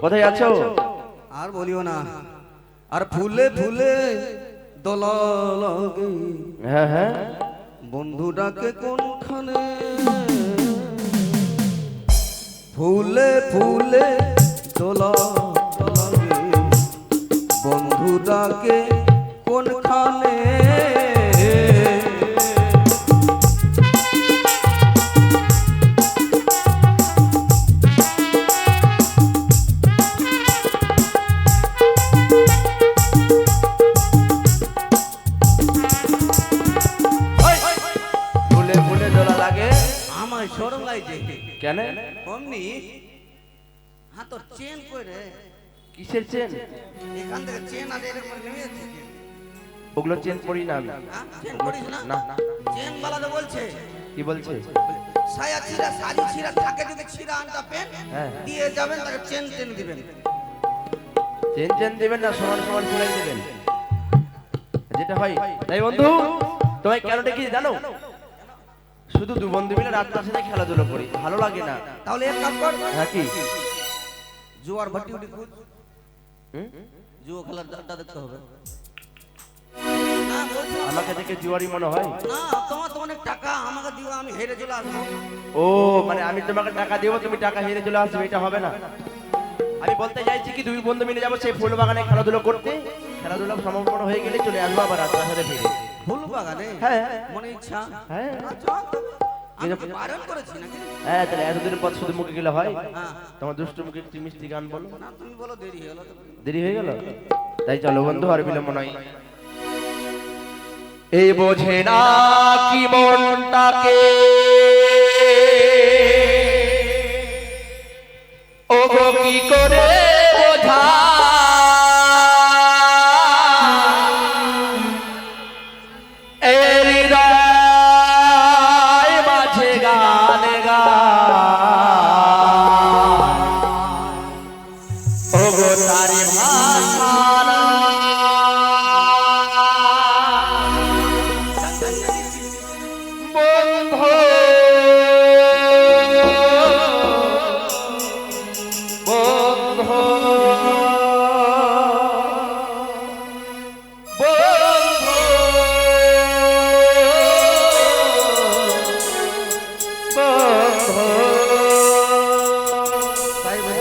কোথায় আছো? আর বলিও না। আর ফুলে ফুলে দোলা লাগে। হ্যাঁ হ্যাঁ, বন্ধু ডাকে কোনখানে? ফুলে ফুলে দোলা লাগে। বন্ধু ডাকে কোনখানে? ফুলে ফুলে দোলা লাগে। আমার সরম লাগছে কেন? অমনি হাত চেন করে কিসের চেন? এখান থেকে চেন আর এরকম নেমে যাচ্ছে। ওগুলো চেন পরি না আমি। চেন করিস না? না। চেন বালাতে বলছে কি বলছে? সায়া ছিঁড়া শাড়ি ছিঁড়া থাকে যদি ছিঁড়া আনটা পেন হ্যাঁ। দিয়ে যাবেন তাকে চেন চেন দিবেন। চেন চেন দেবেন না, সমান সমান সেলাই দেবেন, যেটা হয়। তাই বন্ধু, তোমায় কেন ডেকে জানো? শুধু দু বন্ধু মিলে রাত্রার সাথে খেলাধুলো করি, ভালো লাগে না। তাহলে এক কাজ কর, হ্যাঁ কি? জোয়ার ভাটি উঠি খুঁজ, হুম? জুয়ো খেলার দাঁড়টা দেখতে হবে। না বলছো আমাকে দেখে জুয়ারি মনে হয়? না, তোমার তো অনেক টাকা, আমাকে দিও, আমি হেরে চলে আসবো। ও মানে আমি তোমাকে টাকা দেবো, তুমি টাকা হেরে চলে আসবে, এটা হবে না। আমি বলতে চাইছি কি, দুই বন্ধু মিলে যাবো সেই ফুল বাগানে খেলাধুলো করতে। খেলাধুলো সমাপন হয়ে গেলে চলে আসবো আবার রাত্রার সাথে ফিরে। ফুল বাগানে? হ্যাঁ মনে ইচ্ছা? হ্যাঁ আচ্ছা, আমি কি বারণ করেছি নাকি? হ্যাঁ, তাহলে এতদিন পর শুধু মুখে গেলে হয়? হ্যাঁ। তোমার দুষ্টু মুখে একটি মিষ্টি গান বলো। না তুমি বলো, দেরি হলো তো। দেরি হয়ে গেল, তাই চলো বন্ধু, আর বিলম্ব নয়। এই বোঝে না কি মনটাকে, ও গো কি করে বোঝা, এই হৃদয় মাঝে গান গা, ও গো তারি ভাষা না। বন্ধু বন্ধু তাই বলি।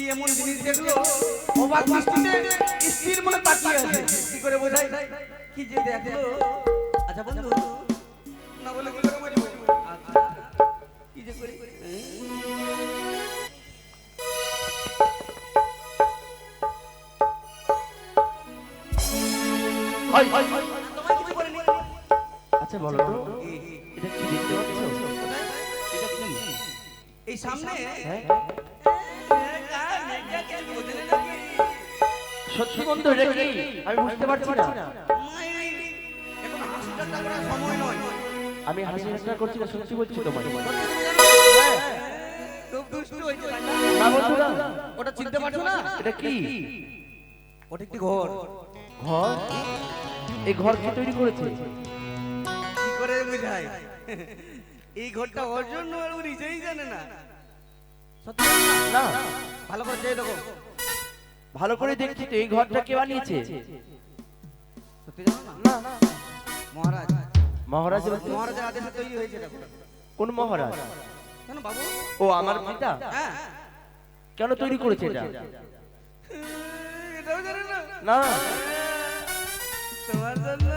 কি এমন জিনিস দেখলো অবাক দৃষ্টিতে স্থির মনে তাকিয়ে আছে। কি করে বোঝাই কি যে দেখলো? আচ্ছা বন্ধু, না বলে কি করে বুঝবো? আচ্ছা কি যে করি হাই তোমায় কিছু করে নি। আচ্ছা বলো তো, এটা কি দেখতে পাচ্ছ? এটা কি এই সামনে? হ্যাঁ এটা কি বোঝেন নাকি? সত্যি বন্ধু, এটা কি? আমি বুঝতে পারছি না। এখন হাসি ঠাট্টা করার সময় নয়। আমি হাসি ঠাট্টা করছি না, সত্যি বলছি তোমায়। খুব দুষ্টু হয়েছে। না বন্ধু না, ওটা চিনতে পারছো না? এটা কি? ওটা একটি ঘর। ঘর? এই ঘর কে তৈরি করেছে? কি করে বুঝাই? এই ঘরটা ওর জন্য আর ও নিজেই জানে না। সত্যি না, ভালো করে চেয়ে দেখো। ভালো করে দেখছি তো, এই ঘরটা কে বানিয়েছে? সত্যি জানো না? না, মহারাজ। মহারাজ বলতে? মহারাজের আদেশে তৈরি হয়েছে দেখো। কোন মহারাজ? কেন বাবু? ও আমার পিতা? হ্যাঁ। কেন তৈরি করেছে এটা? এটাও জানে না? না, তোমার জন্য।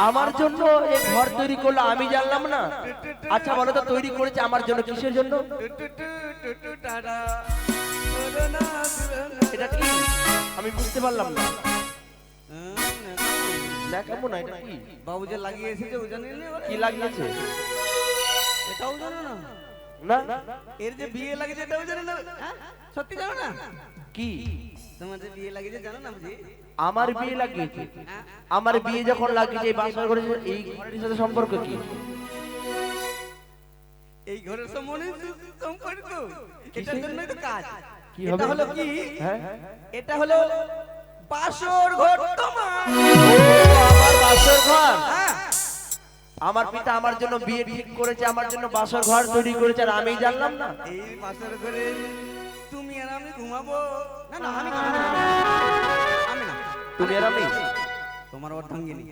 আমার জন্য এই ঘর তৈরি করলো, আমি জানলাম না। আচ্ছা বলো তো, তৈরি করেছে আমার জন্য, কিসের জন্য? টাটা। বলো না, বলো না। এটা কি? আমি বুঝতে পারলাম না। দেখাবো না, এটা কি? বাবু যে লাগিয়ে এসেছে ও জানে না? কি লাগিয়েছে? এটাও জানো না? না, এর যে বিয়ে লাগিয়েছে এটাও জানে না? হ্যাঁ? সত্যি জানো না? কি? তোমার যে বিয়ে লাগিয়েছে জানো না বুঝি? আমার বিয়ে লাগিয়েছে? হ্যাঁ? আমার বিয়ে যখন লাগিয়েছে, এই বাসা ঘরের এই ঘরের সাথে সম্পর্ক কি? এই ঘরের সম্পর্ক এটার জন্যই তো কাজ। কি এটা হবে? হলো কি? হ্যাঁ, এটা হলো বাসর ঘর তোমার। আমার বাসর ঘর। হ্যাঁ। আমার পিতা আমার জন্য বিয়ে ঠিক করেছে, আমার জন্য বাসর ঘর তৈরি করেছে, আর আমি জানলাম না। এই বাসর ঘরে তুমি আর আমি ঘুমাবো। না না আমি ঘুমাবো না। আমি না। তুমি আর আমি? তোমার অর্ধাঙ্গিনী।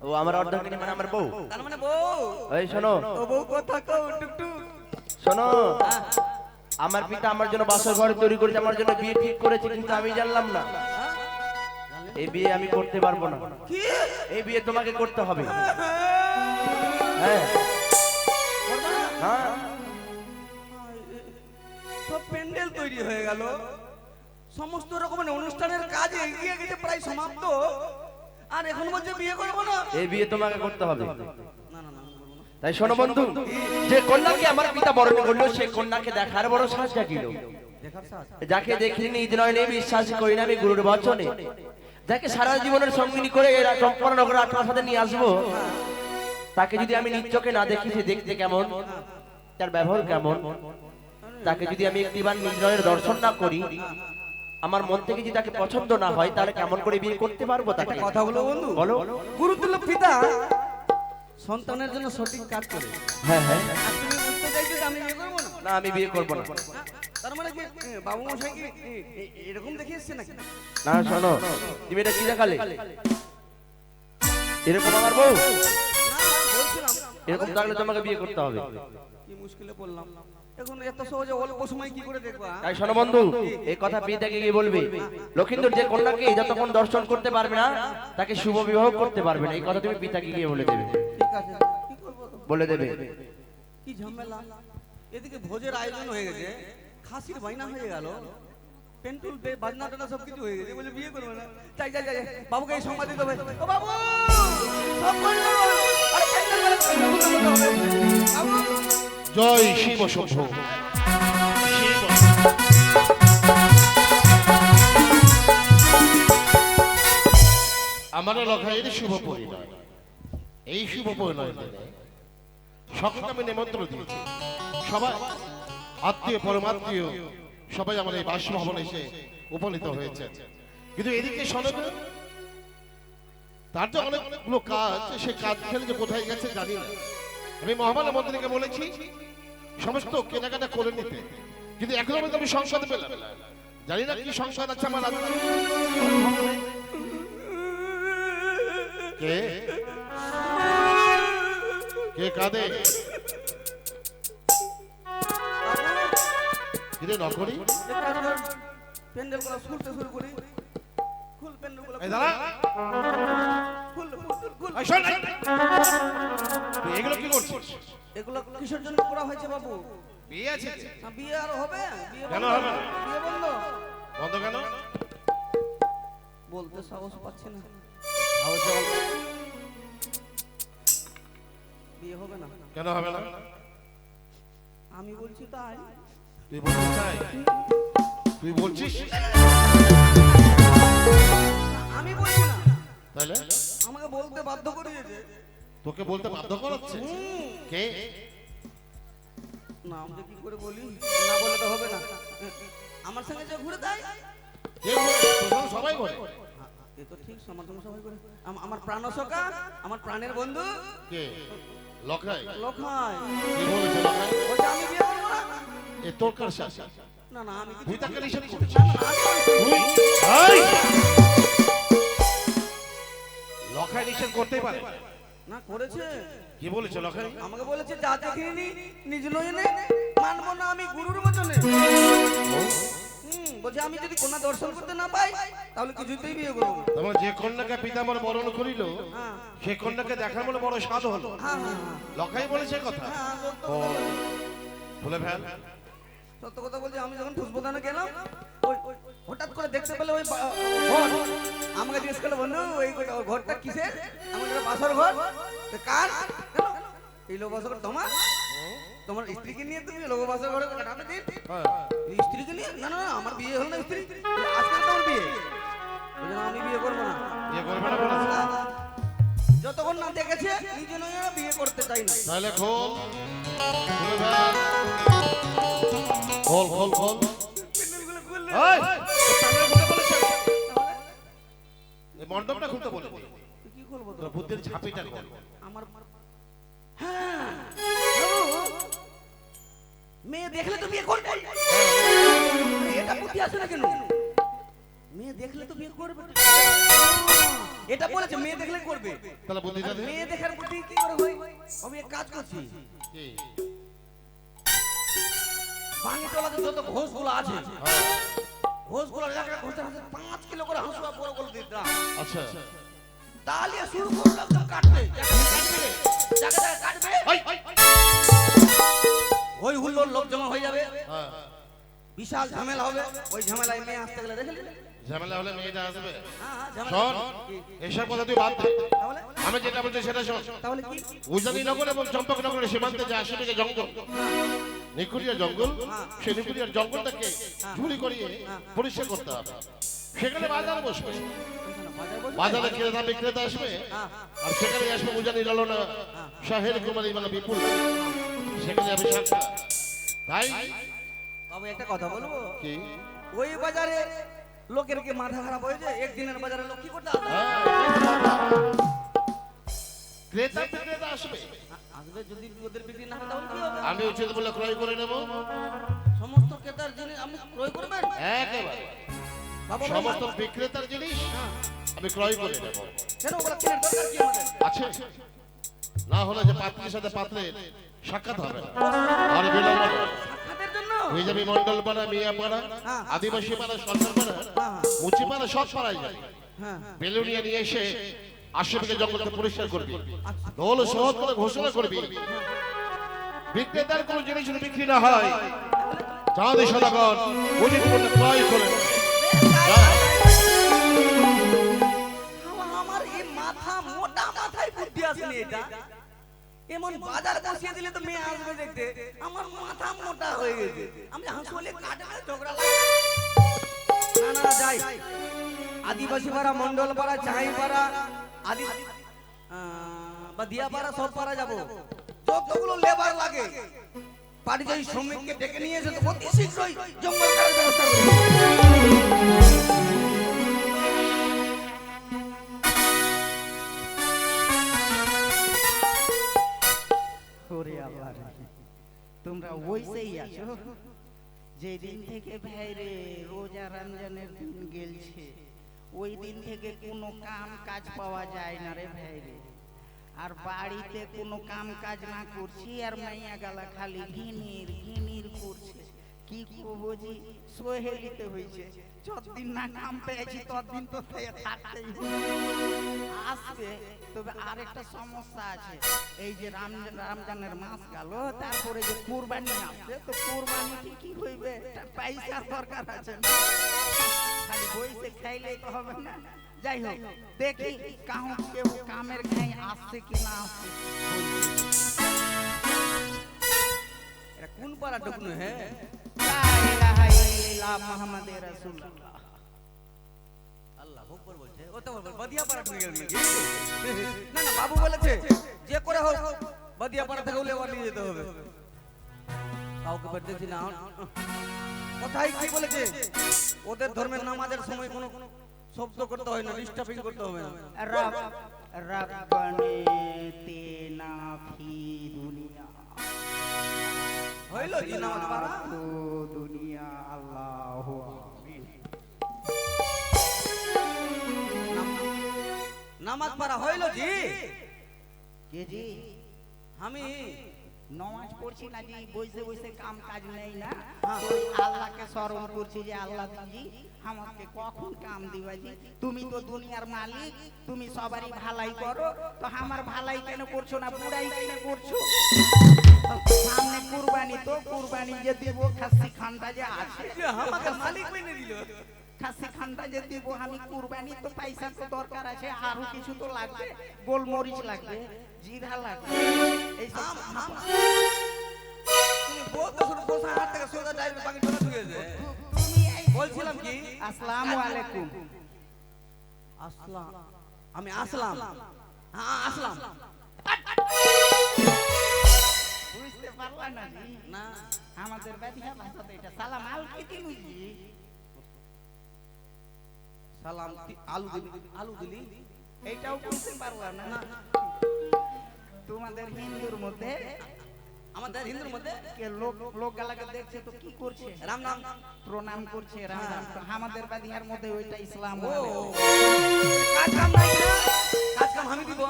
ও আমার অর্ধাঙ্গিনী মানে আমার বউ? তার মানে বউ। এই শোনো, ও বউ কথা কও টুকটু। শোনো, আমার পিতা আমার জন্য বাসর ঘর তৈরি করেছে, আমার জন্য বিয়ে ঠিক করেছে, কিন্তু আমি জানলাম না। এই বিয়ে আমি করতে পারবো না। কি? এই বিয়ে তোমাকে করতে হবে। হ্যাঁ, হ্যাঁ। সব প্যান্ডেল তৈরি হয়ে গেল, সমস্ত রকমের অনুষ্ঠানের কাজ এগিয়ে গেছে প্রায় সমাপ্ত, আর এখন বলছে বিয়ে করবো না। এই বিয়ে তোমাকে করতে হবে। না না না আমি করবো না। তাই শোনো বন্ধু, যে কন্যাকে আমার পিতা বরণ করলো, সেই কন্যাকে দেখার বড় সাজ জাগিল। দেখার সাথ। যাকে দেখিনি নিজ নয়নে বিশ্বাস করি না আমি গুরুর বচনে, যাকে সারা জীবনের সঙ্গিনী করে এরা চম্পনা নগর আপনার সাথে নিয়ে আসবো, তাকে যদি আমি নিজ চোখে না দেখি, সে দেখতে কেমন, তার ব্যবহার কেমন, তাকে যদি আমি একটিবার নিজ নয়নের দর্শন না করি, আমার মন থেকে যদি তাকে পছন্দ না হয়, তাহলে কেমন করে বিয়ে করতে পারবো তাকে? একটা কথা বলো বন্ধু। বলো। গুরুতুল্য পিতা সন্তানের জন্য সঠিক কাজ করে। হ্যাঁ, হ্যাঁ। আর তুমি বুঝতে চাইছো যে আমি বিয়ে করবো না? না, আমি বিয়ে করবো না। তার মানে কি বাবু মশাই কি এরকম দেখে এসছে নাকি? না শোনো, তুমি এটা কি দেখালে? এরকম আমার বউ? না বলছিলাম এরকম থাকলে তোমাকে বিয়ে করতে হবে। কি মুশকিলে পড়লাম। এখন এত সহজে অল্প সময় কি করে দেখবা? তাই শোনো বন্ধু, এই কথা পিতাকে গিয়ে বলবে, লক্ষিন্দর যে কন্যাকে যতক্ষণ দর্শন করতে পারবে না, তাকে শুভ বিবাহ করতে পারবে না। এই কথা তুমি পিতাকে গিয়ে বলে দেবে। ঠিক আছে, কি করবো? বলে দেবে। কি ঝামেলা! এদিকে ভোজের আয়োজন হয়ে গেছে, খাসির বাইনা হয়ে গেল, পেন্টুল বাজনা টানা সব কিছু হয়ে গেছে, বলে বিয়ে করবে না। যাই যাই যাই, বাবুকে এই সংবাদ দিতে হবে। ও বাবু, সব করলো। আরে প্যান্ডেল গেলে প্যান্ডেল করতে হবে। বাবু, জয় শিব শম্ভ। আমার লখাইয়ের শুভ পরিণয়। এই শুভ পরিণয় সকলকে আমি নিমন্ত্রণ দিয়েছি। সবাই আত্মীয় পরমাত্মীয় সবাই আমার এই বাসভবনে এসে উপনীত হয়েছে, কিন্তু এদিকে সনদ তার যে অনেকগুলো কাজ, সে কাজ খেলে যে কোথায় গেছে জানি না। আমি মহামান্য মন্ত্রীকে বলেছি সমস্ত কেনাকাটা করে নিতে, কিন্তু এখনো পর্যন্ত আমি সংসদ পেলাম না। জানি না কি সংসদ আছে আমার হাতে। কে কে কাঁদে? কিরে নকরি? প্যান্ডেল গুলো খুলতে শুরু করি। খুল প্যান্ডেল গুলো, এই দাঁড়া, খুল খুল খুল। এই শোন, এই। তুই এগুলো কি করছিস? এগুলো কিসের জন্য করা হয়েছে বাবু? বিয়ে আছে? বিয়ে আর হবে? বিয়ে কেন বন্ধ? হবে না? বিয়ে বন্ধ? বন্ধ কেন? বলতে সাহস পাচ্ছি না। বিয়ে হবে না। কেন হবে না? আমি বলছি তাই। তুই বলতে চাই? তুই বলছিস? আমি বলছি না, তাহলে আমাকে বলতে বাধ্য করিয়েছে। তোকে বলতে বাধ্য করাচ্ছে কে? না আমি কি করে বলি, না বলে তো হবে না। আমার সঙ্গে যে ঘুরে দেয় কে বলে? তোর সঙ্গে সবাই করে। এ তো ঠিক, আমার সঙ্গে সবাই করে। আমার প্রাণসখা, আমার প্রাণের বন্ধু কে? লখাই? লখাই কে বলেছে লখাই? বলছে আমি বিয়ে করবো না। এ তোর কার সাথে? না না আমি তুই কিছু তাকে নিষেধ করেছিস? না, না, আমি বলিনি। তুই? এই! লখাই নিষেধ করতেই পারে? না করেছে। কি বলেছে লখাই? আমাকে বলেছে যা দেখিনি নিজ নয়নে মানবো না আমি গুরুর বচনে। বলছে আমি যদি কন্যা দর্শন করতে না পাই তাহলে কিছুতেই বিয়ে করবো না। তোমার যে কন্যাকে পিতামর বরণ করিল হ্যাঁ সে কন্যাকে দেখার মনে বড় স্বাদ হলো। হ্যাঁ হ্যাঁ হ্যাঁ, লখাই বলেছে কথা? হ্যাঁ, সত্য ও, কথা বলছি। বলে ফেল। সত্য কথা বলছি, আমি যখন পুষ্পদানে গেলাম ওই হঠাৎ করে দেখতে পেলে ওই ঘর আমাকে জিজ্ঞেস করলো বন্ধু ওই ঘরটা কিসের? আমার বাসর ঘর। তো কার? কেন? এই লোক বাসর ঘর তোমার? তোমার স্ত্রীকে নিয়ে তুমি লোক বাসর ঘরে কাটাতে দিন? হ্যাঁ। এই স্ত্রীকে নিয়ে? না না না, আমার বিয়ে হলো না স্ত্রী। আজকে তোমার বিয়ে? বলছে, না, আমি বিয়ে করবো না। বিয়ে করবে না বলেছে? যতক্ষণ না দেখেছে নিজে নয় বিয়ে করতে চাই না। তাহলে খোল, খুলে ফেল। খোল খোল খোল। প্যান্ডেলগুলো খুললে এই, তোর টাঙ্গাল খুলতে বলেছে? এই মণ্ডপটা খুলতে বলেছে। কি করবো তো? তোর বুদ্ধির ঝাঁপিটা খোল। আমার হ্যাঁ মেয়ে দেখলে তো বিয়ে করবে। এটা বুদ্ধি আছে না কেন? মেয়ে দেখলে তো বিয়ে করবে। এটা বলেছে মেয়ে দেখলে করবে। তাহলে বুদ্ধিটা আর দে। মেয়ে দেখার বুদ্ধি কি করে হয়? আমি এক কাজ করছি, কি? ভাঙিতলাতে যত ঘোষগুলো আছে হ্যাঁ, ঘোষগুলো জায়গায় ঘষে ঘষে 5 কিলো করে হাঁসুয়া বড় করে দিতাম। আচ্ছা। তাহলে শুরু করলো একদম কাটবে। জায়গায় কাটবে এই, এই, ওই হুল্লোড় লোক জমা হয়ে যাবে, হ্যাঁ, বিশাল ঝামেলা হবে। ওই ঝামেলায় মেয়ে আসতে গেলে দেখলি? ঝামেলা হলে মেয়েটা আসবে। হ্যাঁ হ্যাঁ, ঝামেলা। শোন, এসব কথা তুই বাদ দে। তাহলে আমি যেটা বলছি সেটা শোন। তাহলে কি? উজানিনগর এবং চম্পকনগরের সীমান্তে যে আশেপাশে জঙ্গল, নিকুরিয়া জঙ্গল, সেই নিকুরিয়ার জঙ্গলটাকে ঝুড়ি করিয়ে পরিষ্কার করতে হবে। সেখানে বাজার বসবে, বাজারে ক্রেতা বিক্রেতা আসবে, আর সেখানে আসবে উজানি লালনা শাহের কুমারী মানে বিপুল, সেখানে যাবে সাক্ষা। তাই বাবু একটা কথা বলবো, কি? ওই বাজারে লোকের কি মাথা খারাপ হয়েছে? একদিনের বাজারে লোক কি করতে আসবে? ক্রেতা বিক্রেতা আসবে, আসবে যদি ওদের বিক্রি না হয় তাহলে কি হবে? আমি উচিত বলে ক্রয় করে নেব। সমস্ত ক্রেতার জিনিস আপনি ক্রয় করবেন? একেবারে বাবা সমস্ত বিক্রেতার জিনিস আমি ক্রয় করে নেব। কেন ওগুলো কেনার দরকার কি আমাদের? আছে, না হলে যে পাত্রের সাথে পাত্রের সাক্ষাৎ হবে না। আর বিলম্ব নয়। সাক্ষাতের জন্য? হিজাবি মন্ডল পাড়া, মিয়া পাড়া, হ্যাঁ। আদিবাসী পাড়া, সরকার পাড়া, হ্যাঁ। মুচি পাড়া, সব পাড়ায় যায়। হ্যাঁ বেলুনিয়া নিয়ে এসে আশেপাশে জঙ্গলকে পরিষ্কার করবি, দোল সহজ করে ঘোষণা করবি, বিক্রেতার কোনো জিনিস যদি বিক্রি না হয় চাঁদে সদাগর উচিত মূল্যে ক্রয় করে নেবে। আমার এই মাথা মোটা মাথায় বুদ্ধি আসেনি এটা। এমন বাজার বসিয়ে দিলে তো মেয়ে আসবে দেখতে, আমার মাথা মোটা হয়ে গেছে। আমি হাসলে কাটবে ঝগড়া লাগে। না না যাই, আদিবাসী পাড়া, মন্ডল পাড়া, চাই পাড়া, আদি বা দিয়া পাড়া, সব পাড়া যাবো। যতগুলো লেবার লাগে পারিযায়ী শ্রমিককে ডেকে নিয়ে এসে তো অতি শীঘ্রই জঙ্গল কাটার ব্যবস্থা করবো। ওরে আবার তোমরা ওইসেই আছো যেদিন থেকে ভাইরে রোজা রমজানের দিন গেলছে ওই দিন থেকে কোনো কাম কাজ পাওয়া যায় না রে ভাইরে। আর বাড়িতে কোনো কাম কাজ না করছি আর মাইয়া গালা খালি ঘিনির ঘিনির করছে, কি করবো জি, সোহেলিতে হয়েছে। যতদিন না কাম পেয়েছি ততদিন তো থাকতেই হবে। আসবে, তবে আরেকটা সমস্যা আছে। এই যে রমজানের মাস গেল, তারপরে যে কুরবানি আসছে, তো কুরবানিতে কি হইবে? একটা পয়সার দরকার আছে না? খালি বইসে খাইলেই তো হবে না। যাই হোক, দেখি কেউ কামের খাই আসছে কি না আসছে। এটা কোন পাড়া ঢুকনো হ্যাঁ? লা ইলাহা ইল্লাল্লাহ মুহাম্মাদুর রাসূলুল্লাহ। আল্লাহ আকবার বলছে, ও তো বাদিয়া পাড়া ঢুকে গেল নাকি? না না, বাবু বলেছে যে করে হোক বাদিয়া পাড়া থেকে উলে নিয়ে যেতে হবে। কাউকে পেতেছি না। কোথায় কি বলেছে? ওদের ধর্মের নামাজের সময় কোনো শব্দ করতে হয় না, ডিস্টার্বিং করতে হবে না। রব রব্বানি তেনা ফি দুনিয়া। হইলো জি নামাজ পাড়া? তো দুনিয়া আল্লাহু আমিন। নামাজ পাড়া হইলো জি? কে জি? আমি নামাজ পড়ছি না জি, বসে বসে কাম কাজ নেই না, তো আল্লাহকে স্মরণ করছি যে আল্লাহ জি আমাকে কখন কাম দিবা জি? তুমি তো দুনিয়ার মালিক, তুমি সবারই ভালাই করো, তো আমার ভালাই কেন করছো না, বুড়াই কেন করছো? সামনে কুরবানি, তো কুরবানি যে দেব, খাসি খানটা যে আছে, যে আমাকে মালিক মেনে দিল। খাসি খানটা যে দেব আমি কুরবানি, তো পয়সা তো দরকার আছে, আরো কিছু তো লাগবে, গোলমরিচ লাগবে, জিরা লাগবে, এই সব। তুমি বলতে শুরু বসে হাত থেকে সোজা ডাইরেক্ট বাকি চলে ঢুকেছে। বলছিলাম কি? আসসালামু আলাইকুম। আসলাম, আমি আসলাম। হ্যাঁ আসলাম। বুঝতে পারলা না জি? না আমাদের বাদিয়া ভাষাতে এটা সালাম আল কি দিলু জি? সালাম আলু দিলি, আলু দিলি। এইটাও বুঝতে পারলা না? তোমাদের হিন্দুর মধ্যে আমাদের হিন্দুর মধ্যে কে লোক গালাকে দেখছে তো কি করছে? রাম নাম। প্রণাম করছে, রাম রাম। তো আমাদের বাদিয়ার মধ্যে ওইটা ইসলাম। ও কাজ কাম নাই না? কাজ কাম আমি দিব।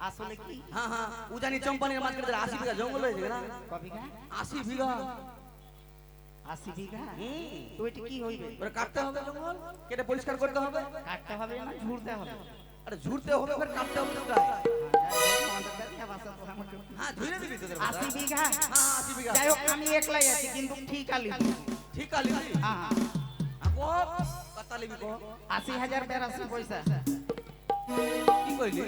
আসলে কি? হ্যাঁ হ্যাঁ, উজানি চম্পানির মাঝখানে 80 বিঘা জঙ্গল হয়েছে না? কবিঘা 80 বিঘা। 80 বিঘা? হুম, তো এটা কি হইবে? ওরা কাটতে হবে জঙ্গল, কেটে পরিষ্কার করতে হবে। কাটতে হবে না ঝুড়তে হবে? আরে ঝুড়তে হবে, ফের কাটতে হবে কোথায়? আমাদের বাদিয়া ভাষা তো আমাকে হ্যাঁ ঝুড়ে দিবি তোদের 80 বিঘা। হ্যাঁ 80 বিঘা। যাই হোক, আমি একলাই আছি কিন্তু ঠিক আলি। ঠিক আলি হ্যাঁ, আকো কাতালিবি কো 80,082 পয়সা। কি কইলি?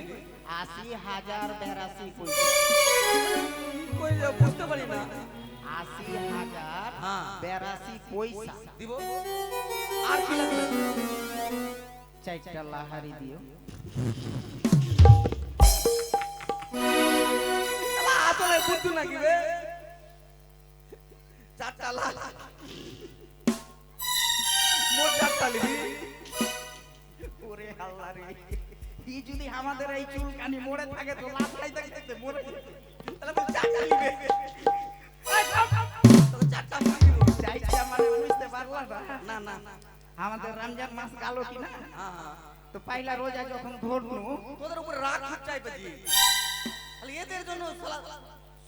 80,082 পয়সা। কই যে বুঝতে পারি না। 80,082 পয়সা। দিব আর কি লাগবে? চারটা লাহারি দিও। শালা আসলে বুদ্ধু নাকি রে? চারটা লাল মোট চারটা লিবি। ওরে আল্লাহ রে, ই যদি আমাদের এই চুলকানি মোড়ে থাকে তো লাভ খাইতে খাইতে মরে যাবে। তাহলে বল চারটা লিবে। এই থাম থাম, তোকে চারটা লিবি দিব। চাইটা মানে বুঝতে পারলা না? না না, আমাদের রমজান মাস গেল কি না, হ্যাঁ হ্যাঁ, তো পয়লা রোজা যখন ধরনু, তোদের উপরে রাগ চাইবে জি। তাহলে এদের জন্য শালা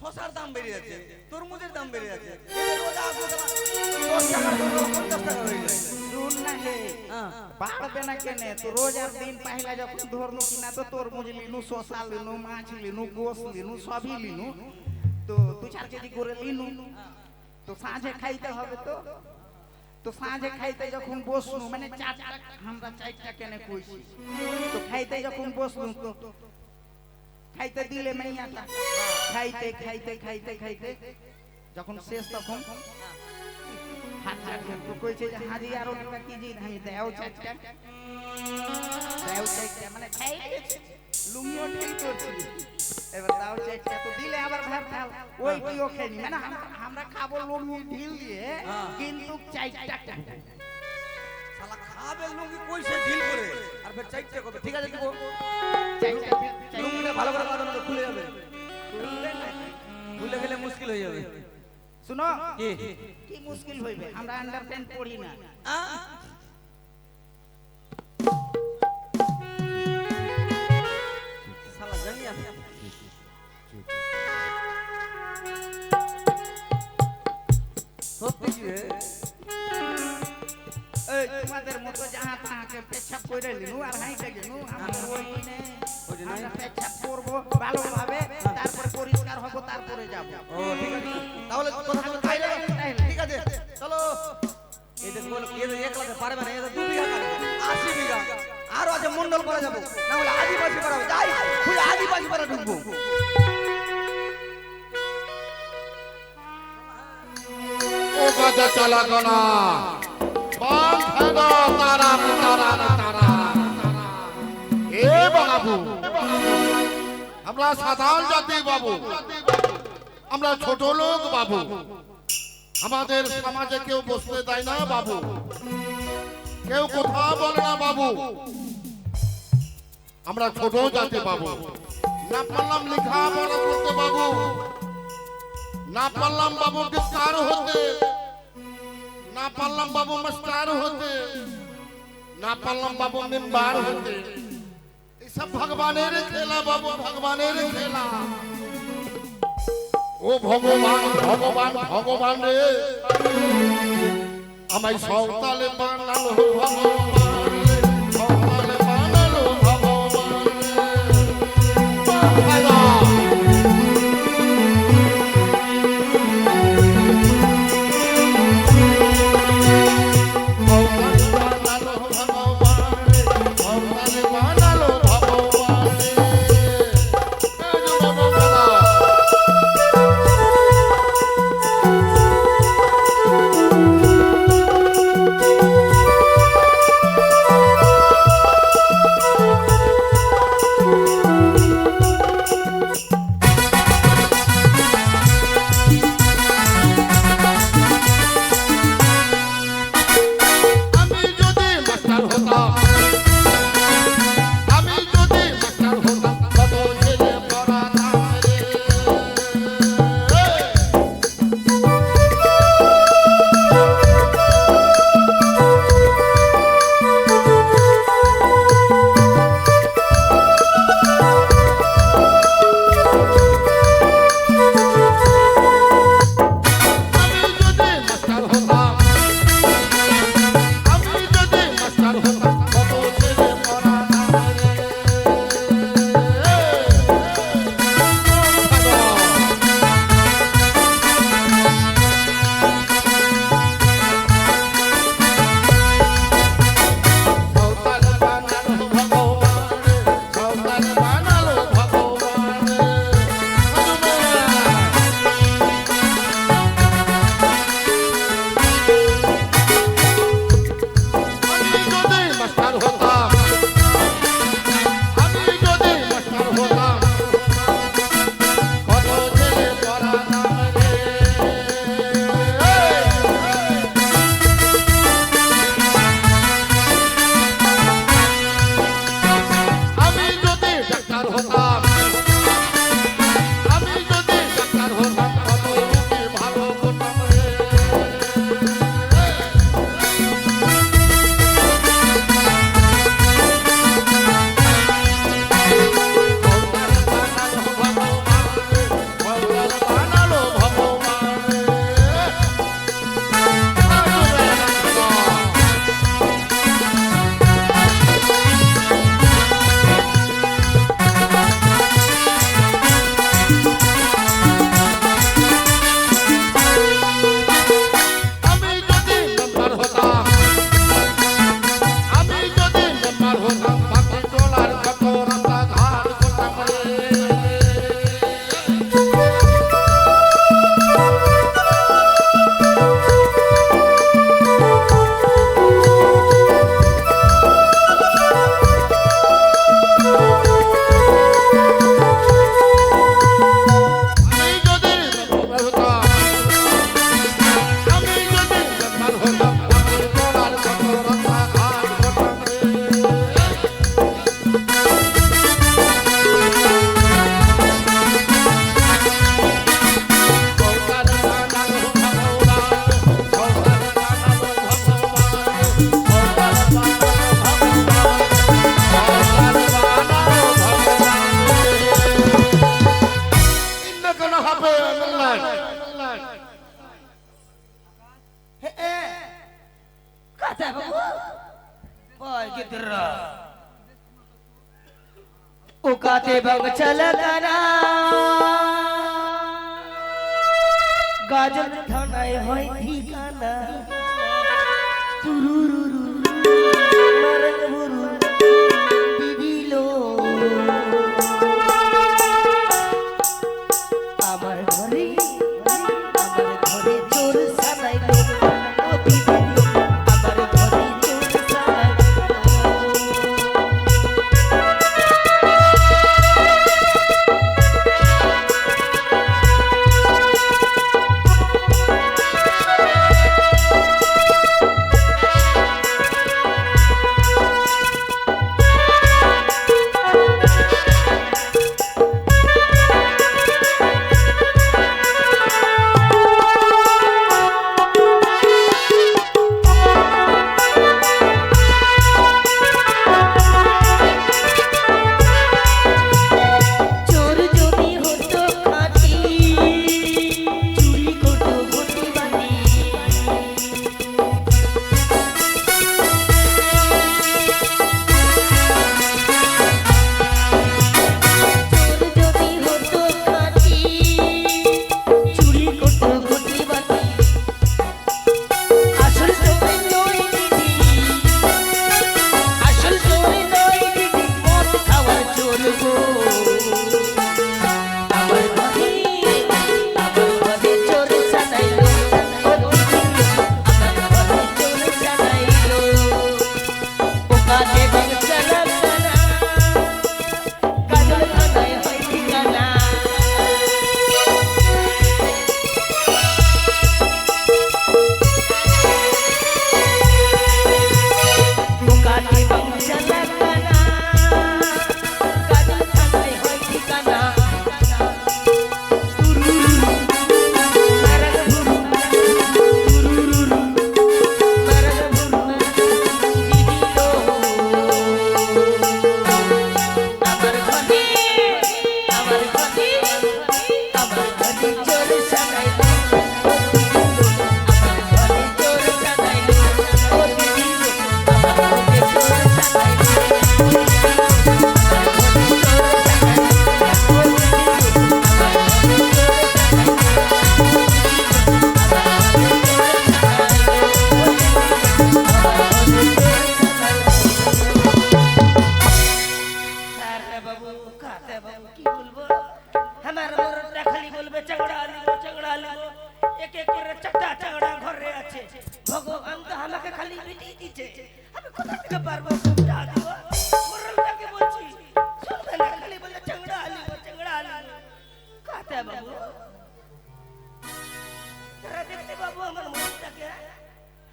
শসার দাম বেড়ে যাচ্ছে, তরমুজের দাম বেড়ে যাচ্ছে। এদের রোজা আসবে শালা 10 টাকার জন্য 50 টাকা হয়ে যায়। শুন না হে, হ্যাঁ বাড়বে না কেনে? তো রোজার দিন পয়লা যখন ধরনু কিনা, তো তরমুজ লিনু, শসা লিনু, মাছ লিনু, গোস লিনু, সবই লিনু, তো 2-4 কেজি করে লিনু, তো সাঁঝে খাইতে হবে। তো সাঁঝে খাইতে যখন বসনু, মানে চারটা, আমরা চারটা কেনে কইছি, তো খাইতে যখন বসনু, তো খাইতে দিলে মাইয়াটা খাইতে খাইতে খাইতে খাইতে যখন শেষ, তখন হাত চাটছে, তো কইছে যে হাজি আরো একটা কি জি? আমি দেও চারটা, মানে খাই গেছে, লুঙ্গিও ঠিক করছি, এবার দাও চারটা, তো দিলে আবার ভাত খাও, ওইটিও খাইনি, মানে আমরা খাবো লুঙ্গি ঢিল দিয়ে, কিন্তু চারটা। শালা খাবে লুঙ্গি কইছে ঢিল করে, আর ফের চাইতে কত? ঠিক আছে দিব। লুঙ্গিটা ভালো করে বাঁধো, না খুলে যাবে। খুলে গেলে মুশকিল হয়ে যাবে। শুনো, কি কি মুশকিল হইবে? আমরা আন্ডার প্যান্ট পড়ি না। শালা জানি আমি। সত্যি কি রে? এই তোমাদের মতো যাহা তাহাকে পেছাব করে লিনু আর হাইটা গেলু আমরা ওই দিনে ওই দিনে? আমরা পেছাব করবো ভালোভাবে তারপর পরিষ্কার হবো তারপরে যাব ও ঠিক আছে, তাহলে কথা তো তাই না? ঠিক আছে চলো। এই দেখ বল এর একলাতে পারবে না, এর 2 বিঘা কাটবে 80 বিঘা আরো আছে মন্ডল করা যাবে না হলে আদিবাসী করা হবে। যাই তুই আদিবাসী করা ঢুকবো। ও গাজা চলা গনা বান খানা তারা তারা তারা এ বাবু আমরা সাধারণ জাতি বাবু, আমরা ছোট লোক বাবু, আমাদের সমাজে কেউ বসতে দেয় না বাবু, কেউ কথা বলে না বাবু, আমরা ছোট জাতি বাবু, না পারলাম লেখা পড়া করতে বাবু, না পারলাম বাবু গিটার হতে, না পারলাম বাবু মাস্টার হতে, না পারলাম বাবু মেম্বার হতে। এসব ভগবানের খেলা বাবু, ভগবানের খেলা। ও ভগবান ভগবান ভগবান রে, আমায় সওতালে বানালো ভগবান রে, সওতালে বানালো ভগবান রে। কাতে বাবু ওই গিদরা ও কাতে বাবু চলা কানা গাজল থানায় হয় ঠিকানা তুরুরুরু মারং বুরু দিদিলো আমার ঘরে চোর সানাইলো ও দিদি আমার ঘরে চোর সানাইলো ভগবান তো আমাকে খালি মিটিয়ে দিচ্ছে আমি কোথা থেকে পারবো যা দিব মোরলটাকে বলছি শুনবে না খালি বলে চাংড়া আলি কাতে বাবু তারা দেখতে বাবু আমার মোরলটাকে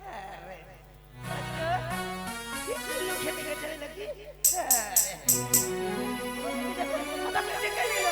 হ্যাঁ রে আচ্ছা কি খেতে গেছে নাকি হ্যাঁ আমাকে দেখে নিল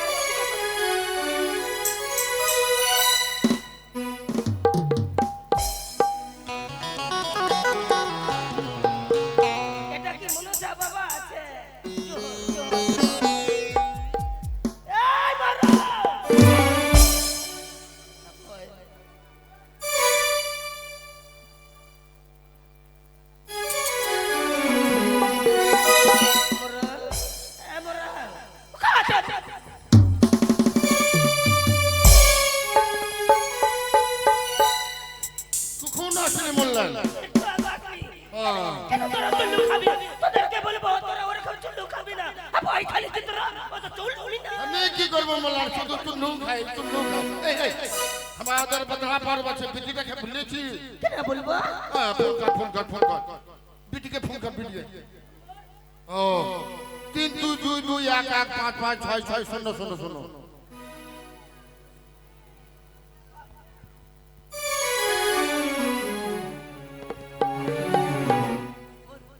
আমাদের বদলা পারব আছে বিটিকে ভুলেছি কেন বলবো ফোন কর বিটিকে ফোন কর বিটিকে ও 32221155660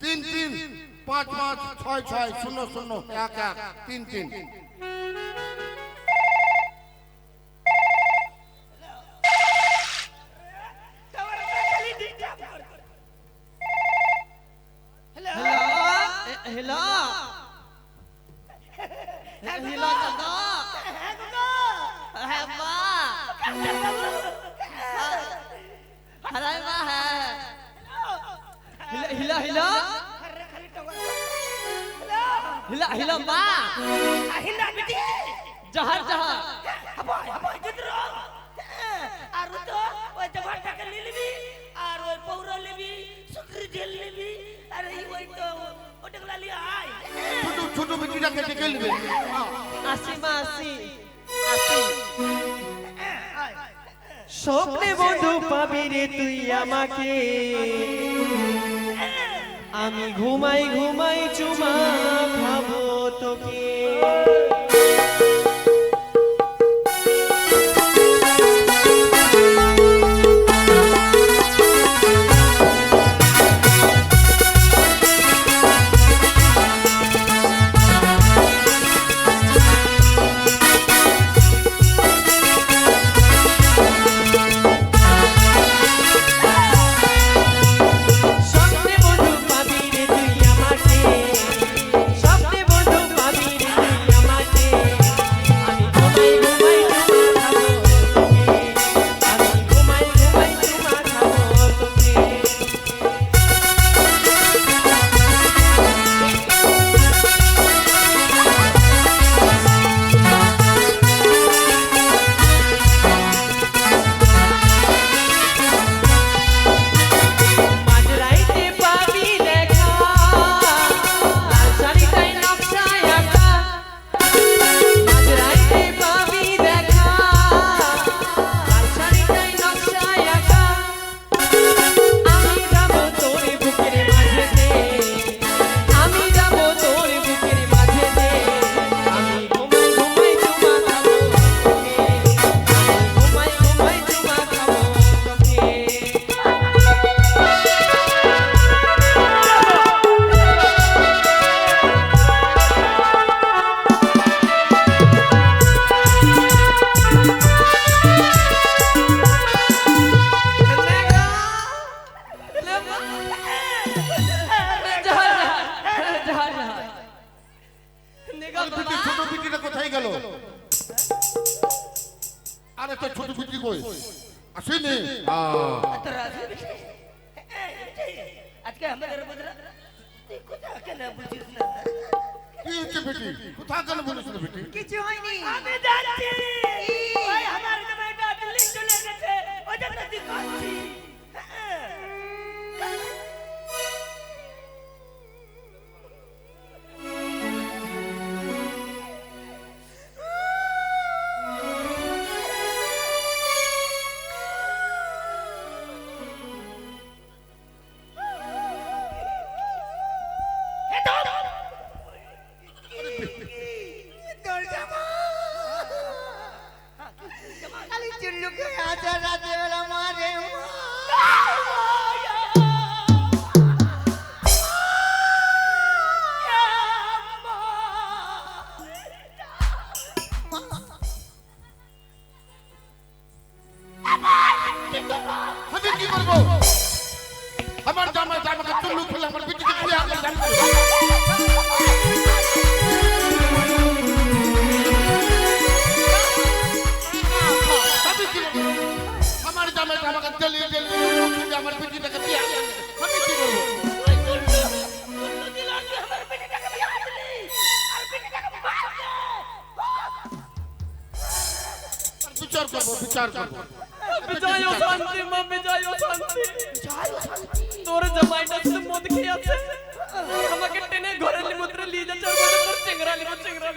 33556601133 হিলা হিলা হিলা হিলা মা আহিলা বিটি জাহাজ জাহাজ হাবাই হাবাই জুদ্র আর তো ওই জবাটাকে নিলবি আর ওই পৌরা লিবি শুকরি জেল লিবি আর এই ওই তো ওটাগুলা লিয়ে আয় ছোট ছোট বিটিটাকে ডেকে নেবে আসি মা আসি আসি স্বপ্নে বন্ধু পাবি রে তুই আমাকে আমি ঘুমাই ঘুমাই চুমা খাবো তোকে স্বপ্নে বন্ধু পাবি রে তুই আমাকে স্বপ্নে বন্ধু পাবি রে তুই আমাকে আমি ঘুমাই ঘুমাই চুমা খাবো তোকে আমি ঘুমাই ঘুমাই চুমা খাবো তোকে মাঝরাইতে পাবি দেখা লাল শাড়িটায় নকশায় আঁকা মাঝরাইতে পাবি দেখা লাল শাড়িটায় নকশায় আঁকা আমি যাব তোর বুকের মাঝেতে আমি যাব তোর বুকের মাঝেতে আমি ঘুমাই ঘুমাই চুমা খাবো তোকে আমি ঘুমাই ঘুমাই চুমা খাবো তোকে বিটি ছোট বিটিটা কোথায় গেল আরে তো ছোট বিটি কই আসেনি তোরা আজকে আমাদের বদরা তুই কোথা কেন বুঝিস না কি হচ্ছে বেটি কোথায় গেল বলিস না বেটি কিছু হয়নি আমি যাচ্ছি ওই আমার জামাইটা দিল্লি চলে গেছে ওই জন্য তুই কাঁদছি তোর জামা খালি চুল্লুকে আজা রাতে বেলা মারে আমি কি করবো আমার জামাই জামাকে চুল্লু ফেলে আমার বিটিকে খুলে আনলে জানবো আমি কি করবো? আমার জামাই জামাকে জ্বালিয়ে জ্বালিয়ে চুল্লু ফেলে আমার বিটিটাকে দিয়ে আনলে আমি কি করবো বিচার করবো বিচার করবো বিজয় ও শান্তি মা বিজয় ও শান্তি তোর জামাইটা শুধু মদ খেয়ে আছে আমাকে টেনে ঘরে লিমুত্রে নিয়ে যাচ্ছে আর বলে তোর চেংরা লিবো চেংরা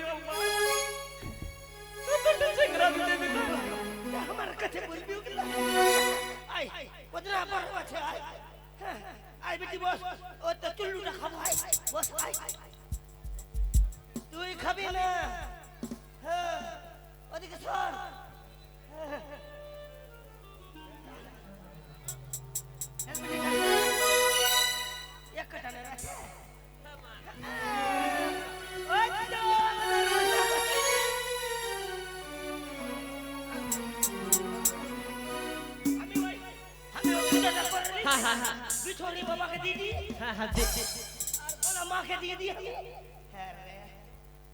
দিতে দিতে আমার কাছে বলবি ওগুলা আই বদরা বড় আছে আই আই বেটি বস ও তো চুল্লুটা খাবো আই বস আই তুই খাবি না হ্যাঁ ওদিকে সর এক কাটানে রাখে ওই তো बिछोरी बाबा के दीदी হ্যাঁ জি জি और बोला माँ के दीदी है रे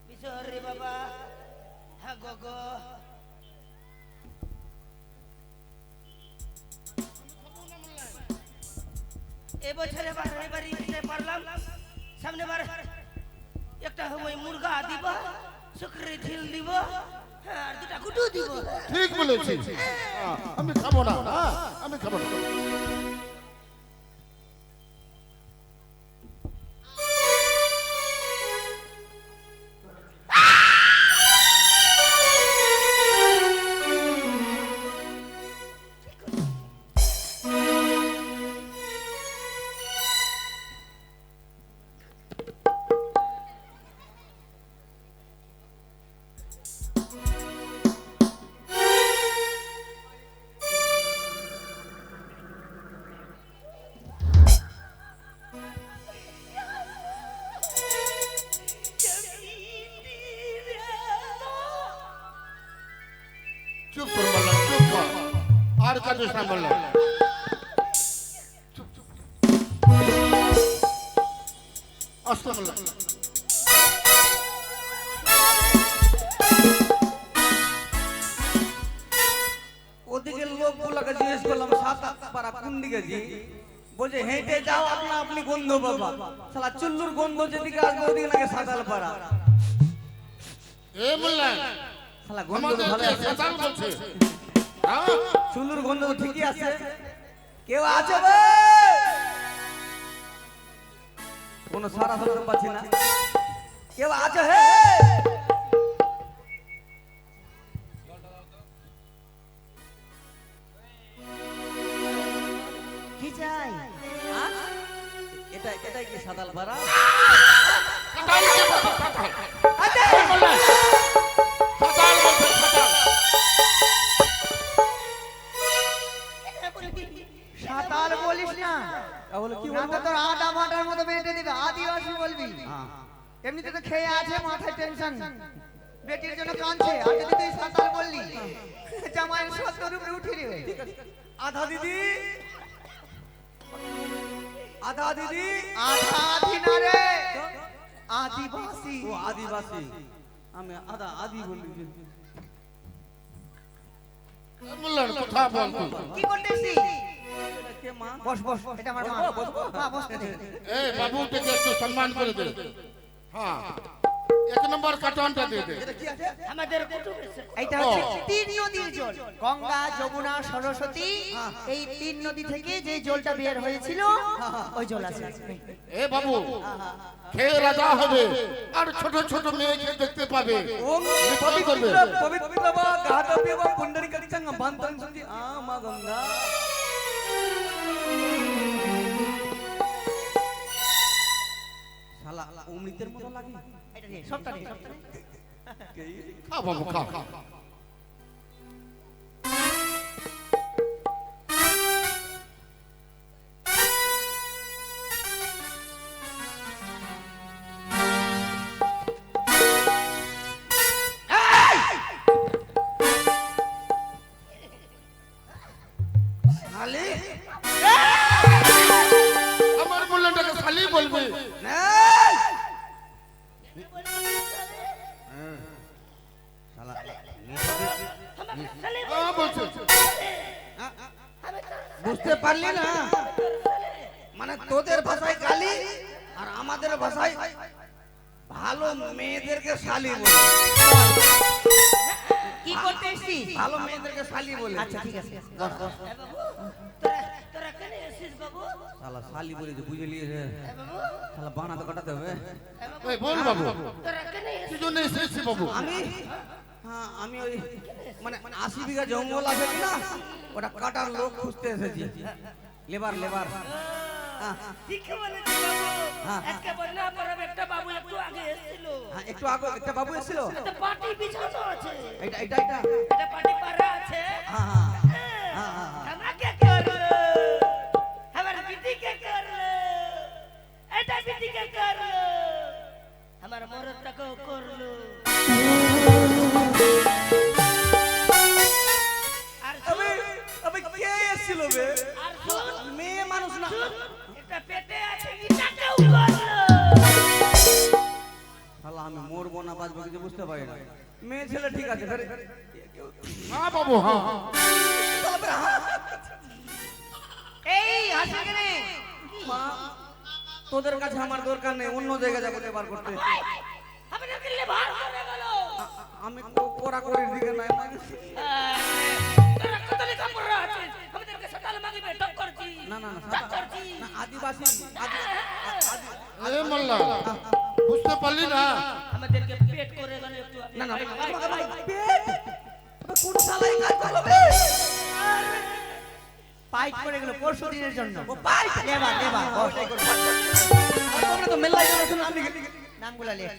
बिछोरी बाबा हाँ गोगो এবছর এবার দিতে পারলাম, সামনে বার একটা ওই মুরগা দিব, শুকরি ঝিল দিব, আর দুটা গুটু দিব। ঠিক বলেছিস। আমি খাবো না, আমি খাবো না। চুপ কর বললাম, চুপ কর। আর কাটিস না বললাম। আসতে বললাম। ওদিকে লোকগুলোকে জিজ্ঞেস করলাম সাত আট পাড়া কোন দিকে জি, বলছে হেঁটে যাও আপনা আপনি গন্ধ বাবা। শালা চুল্লুর গন্ধ যেদিকে আসবে ওদিকে নাকি সাতাল পাড়া। এ বললাম, শালা গন্ধ তো ভালো আমাদের আছে, সাঁতার বলছে। হ্যাঁ? চুল্লুর গন্ধ তো ঠিকই আছে। কেউ আছে বে? কোনো সারা শুনতে পাচ্ছি না। কেউ আছে হে? কি চাই? এটাই কি সাতাল পাড়া? সাঁতার বলছে, সাঁতার। এ বললাম, সাঁতার বলছে, সাঁতার। সাঁতার বলিস না, তাহলে কি না বলবো? তো তোর আদা মাটার মতো বেটে দিবে, আদিবাসী বলবি। হ্যাঁ। এমনিতে তো খেয়ে আছে, মাথায় টেনশন, বেটির জন্য কাঁদছে, আর যদি তুই সাঁতার বললি জামাইয়ের সত্তর উপরে উঠে দিবে। আধা দিদি, আধা দিদি, আধা আধি না রে, আদিবাসী। ও আদিবাসী, আমি আধা আদি বলি। এ বললাম, কথা বল তুই। কি করতেছিস? এটা কে মা? বস বস, এটা আমার মা। বসবো? মা বসতে দে। এই বাবুকে একটু সম্মান করে দে। হ্যাঁ, এক নম্বর কার্টনটা দিয়ে দে। এটা কি আছে? আমাদের কুটুম এসে এইটা হচ্ছে তিন নদীর জল, গঙ্গা, যমুনা, সরস্বতী, এই তিন নদী থেকে যে জলটা বের হয়েছিল ওই জল আছে। এ বাবু, খেয়ে রাজা হবে আর ছোট ছোট মেয়েকে দেখতে পাবে। ওম কি করবে? পবিত্র বা গাতব্য বা পুণ্ডরিকাক্ষং বান্তং সন্তি মা গঙ্গা। শালা অমৃতের মতো লাগে। এটা নে, সবটা নে, সবটা নে। খা বাবু, খা। শালি আমার মূল্যটাকে খালি বলবে। নেই। শালা আমাকে সালে বলছে বুঝতে পারলি না? মানে তোদের ভাষায় গালি আর আমাদের ভাষায় ভালো মেয়েদেরকে শালি বলে। কি করতে এসেছিস? ভালো মেয়েদেরকে শালি বলে। আচ্ছা ঠিক আছে। এ বাবু, তোরা তোরা কেন এসেছিস বাবু? শালা শালি বলে যে বুঝে নিয়েছে। এ বাবু, শালা বানাতে কাটাতে হবে। এ বাবু, এই বল বাবু, তোরা কেন কি এসেছিস? জন্য এসেছি বাবু? আমি হ্যাঁ আমি ওই মানে 80 বিঘা জঙ্গল আছে কি না, ওটা কাটার লোক খুঁজতে এসেছি। Labour labour. হ্যাঁ ঠিকই বলেছিস বাবু। হ্যাঁ, হ্যাঁ। একেবারে না পারাবে একটা বাবু একটু আগে এসেছিল। হ্যাঁ, একটু আগে একটা বাবু এসেছিল। একটা পাটি বিছানো আছে। এটা এটা এটা একটা পাটি পারা আছে। হ্যাঁ হ্যাঁ হ্যাঁ, হ্যাঁ, হ্যাঁ। আমাকে করলো, আমার বিটিকে করলো, এটা বিটিকে করলো, আমার মরদটাকেও করলো। আর আবে শুন, আবে কে এসেছিল বে? আর শুন, মেয়ে মানুষ না। শুন, একটা পেটে আছে এটাকেও করলো। শালা আমি মরবো না বাঁচবো কিছু বুঝতে পারি না। মেয়ে ছেলে ঠিক আছে ফের হ্যাঁ বাবু, হ্যাঁ। এই হাসি কেনে? কি মা তোদের কাছে আমার দরকার নেই, অন্য জায়গায় যাবো লেবার করতে। আমাদেরকে লেবার করে গেল। আমি কোরাকরির দিকে নাই মানে। তোরা কত লেখাপড়া আছে? আমাদেরকে সাতাল মাগিবে টক করছি। না না না টক করছি। না, আদিবাসী এ মোল্লা বুঝতে পারলি না? আমাদেরকে পেট করে গেল একটু। না না ভাই, ভাই, ভাই। পেট কোন শালাই কাজ করবে? পাইট করে গেল পরশু দিনের জন্য। ও পাই লেবার লেবার বস। তোমরা তো মেলাই করে শুনো আমি নামগুলা লেখ।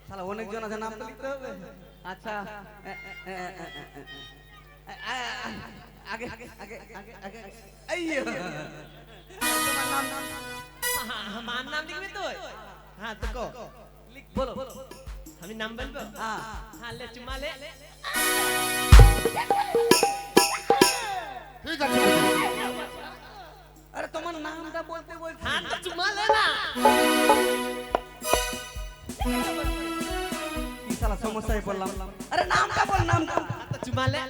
শালা অনেকজন আছে, নাম তো লিখতে হবে। আচ্ছা আগে আগে আগে আগে আগে এই তোমার নাম আমার নাম লিখবি তুই? হ্যাঁ তো কো। লিখ বলো। আমি নাম বলবো? হ্যাঁ হ্যাঁ লে চুমালে। ঠিক আছে আরে তোমার নামটা বলতে বলছি। হ্যাঁ তো চুমালে না। কি শালা সমস্যায় পড়লাম। আরে নামটা বল, নামটা। হ্যাঁ তো চুমালে।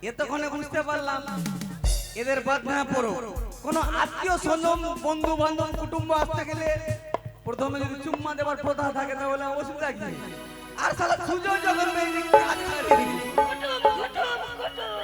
এতক্ষণে বুঝতে পারলাম এদের বাধা পড়ো। কোন আত্মীয় স্বজন বন্ধু বান্ধব কুটুম্ব আসতে গেলে প্রথমে যদি চুম্মা দেওয়ার প্রথা থাকে তাহলে অসুবিধা কি? আর শালা সুযোগ যখন মেয়ে দিকে হাত চালিয়ে দিবি। কুটুম কুটুম কুটুম।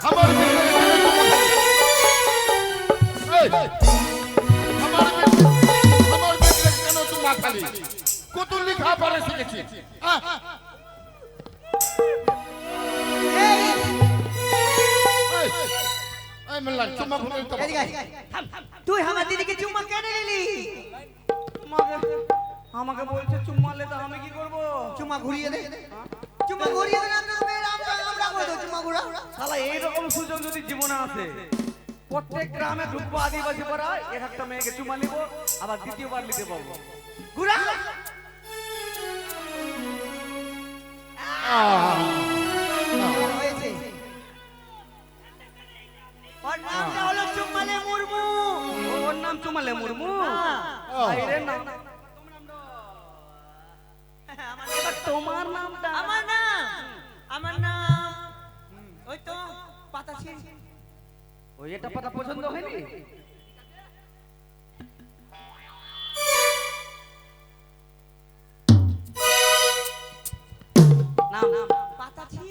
আমার বেটিকে কেন তোমা খালি কত লেখা পড়া শিখেছি? এই মোল্লা চুম্মা ফোন তো তুই আমার দিদিকে চুম্মা কেন নিলি? আমাকে বলছে চুম্মা লে, তো আমি কি করব? চুম্মা ঘুরিয়ে দে। চুম্মা ঘুরিয়ে দে না তো আমরা করে দেব চুম্মা ঘুরা। শালা এইরকম সুযোগ যদি জীবনে আসে, প্রত্যেক গ্রামে ঢুকবো আদিবাসী পাড়ায়, এক একটা মেয়েকে চুমা নিব, আবার দ্বিতীয়বার নিতে পারবো। ঘুরা। হয়েছে। ওর নামটা হলো চুম্মালে মুর্মু। ওর নাম চুমালে মুর্মু। ও। আইরে না। এবার তোমার নামটা? আমার নাম ওই তো পাতাছি। ওই এটা পাতা পছন্দ হয়নি? নাম পাতাছি।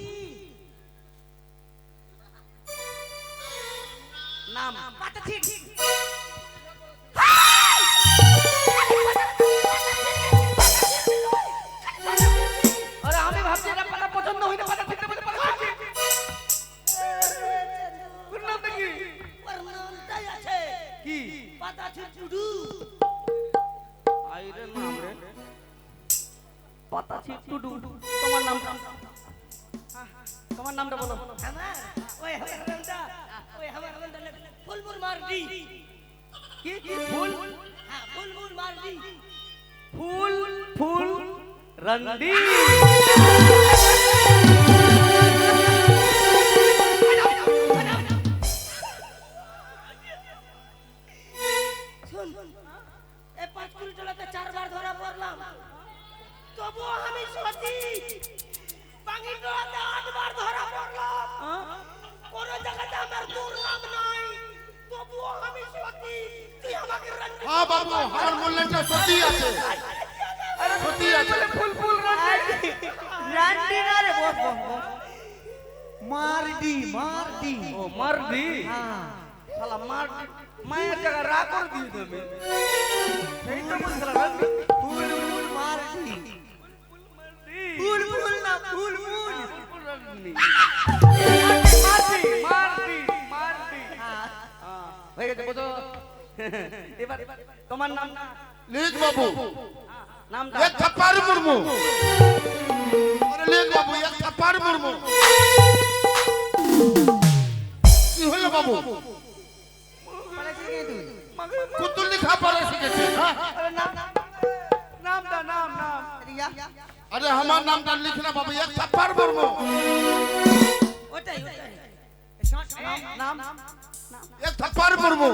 নাম পাতাছি। আরে আমি ভাবছি এটা পাতা পছন্দ হয়নি, পাতা ঠিক বলে পাতা ঠিক। ওর নামটা কি? ওর নামটাই আছে কি? পাতাছি টুডু। আইরে নাম রে। পাতা ঠিক টুডু। তোমার নামটা? তোমার নামটা বলো। আমার ওই আমার নামটা ফুলমুল মার্ডি। কি কি ফুল? হ্যাঁ ফুলমুল মার্ডি। ফুল ফুল রন্ডি। শুন এই 5 কুইন্টালতে 4 বার ধরা পড়লাম, তবুও আমি সত্যি বাঙ্গিটোলাতে 8 বার ধরা পড়লাম। কোন জায়গাতে আমার দুর্নাম নাই, তবুও আমি সত্যি। তুই আমাকে রন্ডি। হ্যাঁ বাবু আমার মোল্লাটা সত্যি আছে, সত্যি আছে। ফুল ফুল রন্ডি। রান্ডি না রে বস বস বস। মারডি মারডি। ও মারদি। হ্যাঁ। শালা মারদি মায়ের জায়গা রা করে দিয়ে দেবে। সেই তো বলছিল রন্ডি। ফুল ফুল মারডি। ফুল ফুল না ফুল ফুল। ফুল রন্ডি। মারদি মারদি মারদি। হ্যাঁ হয়ে গেছে বুঝো। এবার তোমার নাম না? লিখ বাবু নামটা? এক থাপ্পার মুর্মু। আরে লিখ বাবু এক থাপ্পার মুর্মু। কি হলো বাবু? কে তুই? কুতুল লিখা পড়া শিখেছিস হ্যাঁ? আরে নাম নাম রিয়া আরে আমার নামটা লিখ না বাবু, এক থাপ্পড় মারবো, ওটাই ওটাই নাম এক থাপ্পড় মারবো।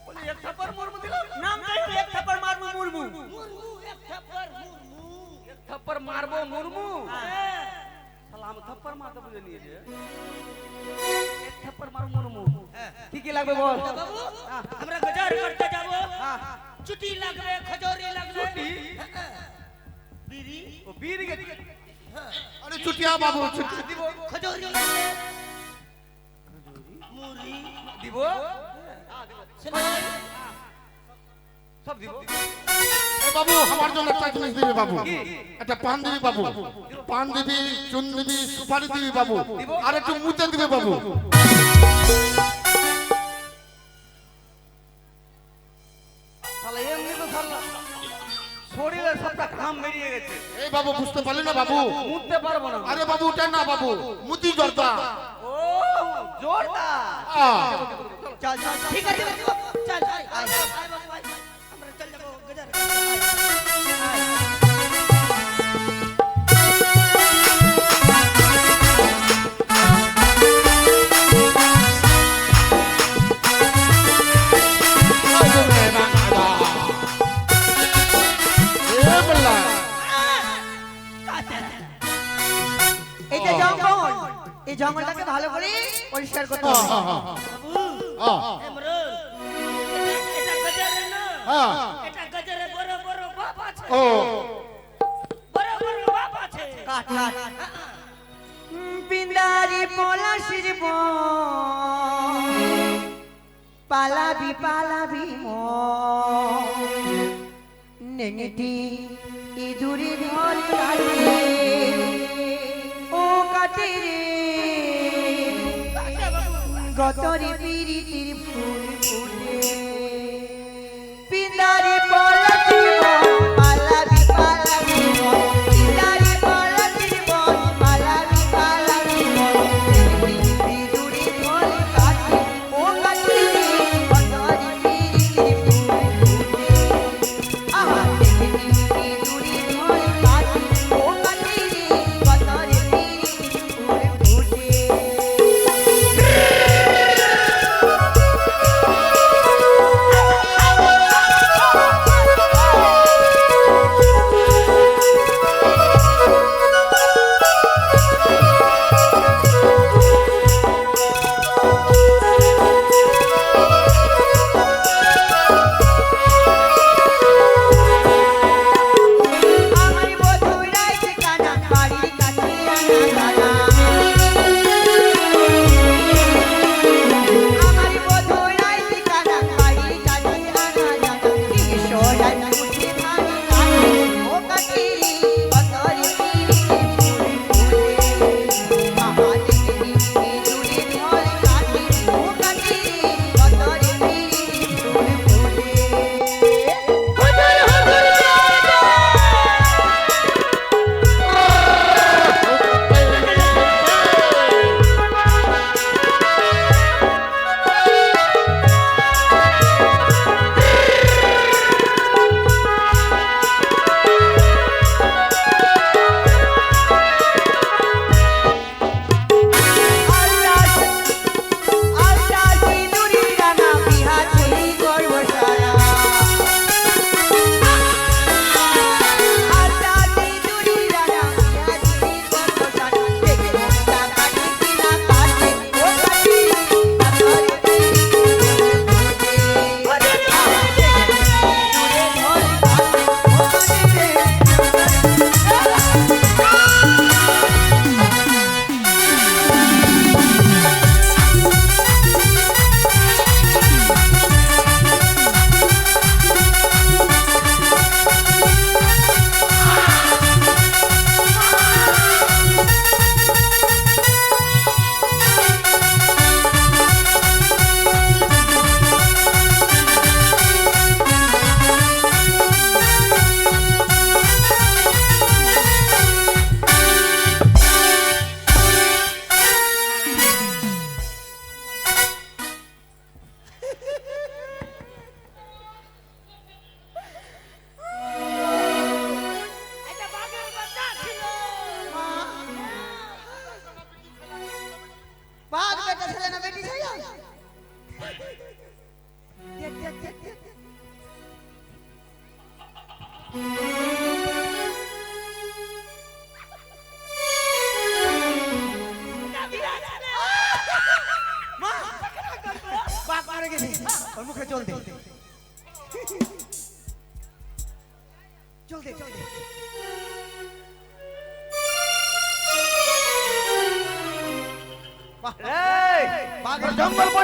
বলে এক থাপ্পড় মারবো দিল নামটাই তো এক থাপ্পড় মারবো মুরমু এক থাপ্পড় মারবো মুরমু হ্যাঁ। শালা আমি থাপ্পড় মারতে বুঝে নিয়েছে এক থাপ্পড় মারবো মুরমু কি কি লাগবে বল বাবু আমরা গজার করতে যাব ছুটি লাগবে খজুরি লাগবে বিড়ি ও বীর গে আরে চুটিয়া বাবু চুটি দিব খজুরি লাগবে মুড়ি দিব সেলাই সব দিব এ বাবু আমার জন্য একটা জিনিস দিবি বাবু, একটা পান দিবি বাবু, পান দিবি, চুন দিবি, সুপারি দিবি বাবু, আর একটু মুতে দিবি বাবু। শালা এমনি তো শালা শরীরের সবটা ঘাম বেরিয়ে গেছে এই বাবু বুঝতে পারলি না বাবু? মুততে পারবো না আরে বাবু ওটা না বাবু, মুতি জর্দা। ও জোরদার চল চল ঠিক আছে বাবু চল চল আয় আয় বাবু আয় আমরা চল যাব গজার এইটা জঙ্গল, এই জঙ্গলটাকে ভালো করে পরিষ্কার করতে হবে। এমরো এটা গজার না হ্যাঁ। এটা গজারে বড় বড় বাপ আছে ও বড় বড় বাপ আছে কাট কাট পিন্দারি পলাশির পালাবি পালাবি নেংটি ইঁদুরি ঢল কাটে ও কাটে রে গতরে পিরিতির ফুল ফুটে পিন্দারি পলাশির পালাবি পালাবি পিন্দারি পলাশির পালাবি পালাবি ইঁদুরি ঢল কাটে ও কাটে রে গতরে পিরিতির ফুল ফুটে আহা দেখি ইঁদুরি ঢল কাটে ও কাটে রে গতরে পিরিতির ফুল ফুটে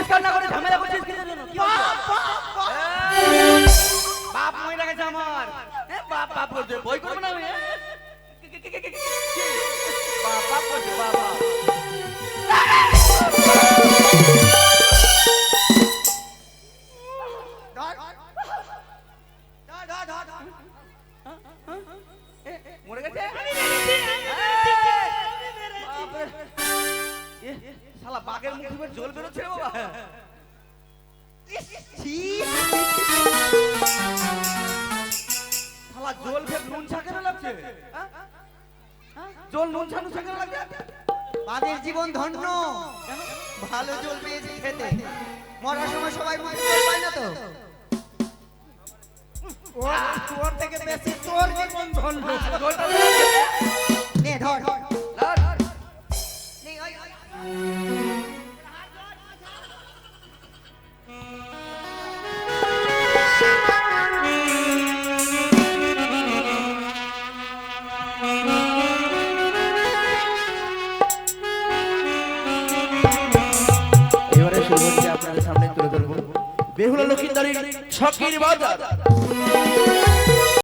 পরিষ্কার না করে ঝামেলা করছিস কিসের জন্য? কি হচ্ছে? বাপ মরে গেছে আমার। বাপ বাপ করছে, বই করবো না আমি। বাপ বাপ করছে, বাপ বাপ। মরে গেছে? শালা বাঘের মুখ থেকে জল বেরোচ্ছে রে বাবা। শালা জল খেয়ে নুন ছাকেনা লাগছে। জল নুন ছানু ছাকেনা লাগছে। বাঘের জীবন ধন্য, ভালো জল পেয়েছে খেতে। মরার সময় সবাই মুখে জল পায় না তো। তোর থেকে বেশি তোর জীবন ধন্য। জলটা নে ধর। নে, ওই, ওই। এবারে শুরু হচ্ছে আপনাদের সামনে তুলে ধরবো বেহুলা লক্ষিন্দারির শখের বাজার